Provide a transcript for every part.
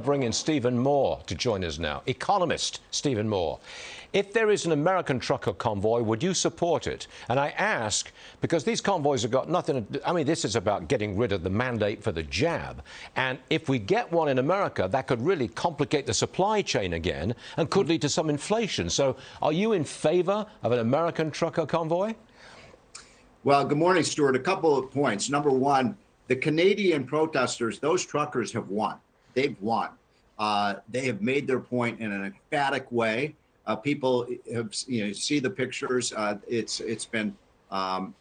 Bring in Stephen Moore to join us now. Economist Stephen Moore. If there is an American trucker convoy, would you support it? And I ask because these convoys have got nothing to do, I mean, this is about getting rid of the mandate for the jab. And if we get one in America, that could really complicate the supply chain again and could lead to some inflation. So are you in favor of an American trucker convoy? Well, good morning, Stuart. A couple of points. Number one, the Canadian protesters, those truckers have won. They've won. They have made their point in an emphatic way. People have, see the pictures. It's been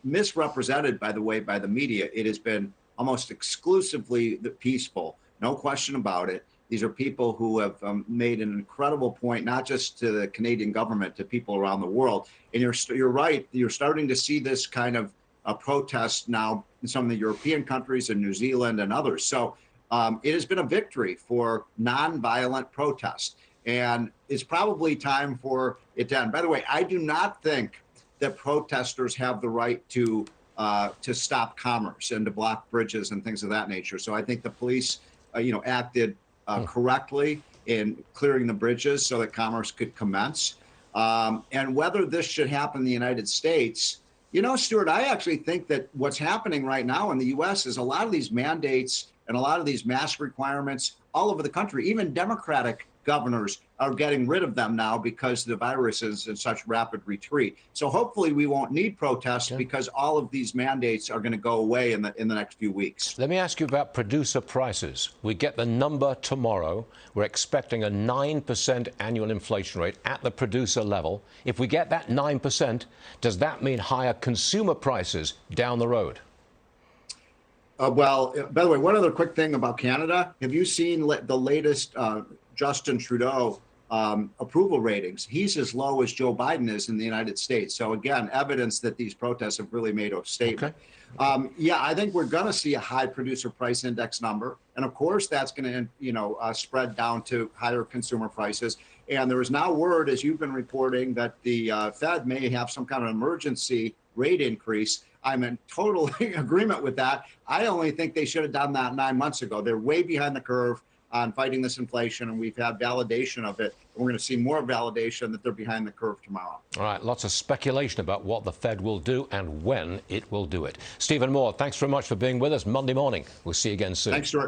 misrepresented, by the way, by the media. It has been almost exclusively peaceful. No question about it. These are people who have made an incredible point, not just to the Canadian government, to people around the world. And you're right. You're starting to see this kind of protest now in some of the European countries and New Zealand and others. So it has been a victory for nonviolent protest, and it's probably time for it to end. By the way, I do not think that protesters have the right to stop commerce and to block bridges and things of that nature. So I think the police, acted correctly in clearing the bridges so that commerce could commence. And whether this should happen in the United States, Stuart, I actually think that what's happening right now in the U.S. is a lot of these mandates and a lot of these mask requirements all over the country, even Democratic governors are getting rid of them now because the virus is in such rapid retreat. So hopefully we won't need protests because all of these mandates are going to go away in the next few weeks. Let me ask you about producer prices. We get the number tomorrow. We're expecting a 9% annual inflation rate at the producer level. If we get that 9%, does that mean higher consumer prices down the road? Well, by the way, one other quick thing about Canada. Have you seen the latest Justin Trudeau approval ratings? He's as low as Joe Biden is in the United States. So again, evidence that these protests have really made a statement. Okay. Yeah, I think we're going to see a high producer price index number. And of course, that's going to, spread down to higher consumer prices. And there is now word, as you've been reporting, that the Fed may have some kind of emergency rate increase. I'm in total agreement with that. I only think they should have done that 9 months ago. They're way behind the curve on fighting this inflation, and we've had validation of it. We're going to see more validation that they're behind the curve tomorrow. All right, lots of speculation about what the Fed will do and when it will do it. Stephen Moore, thanks very much for being with us Monday morning. We'll see you again soon. Thanks, Stuart.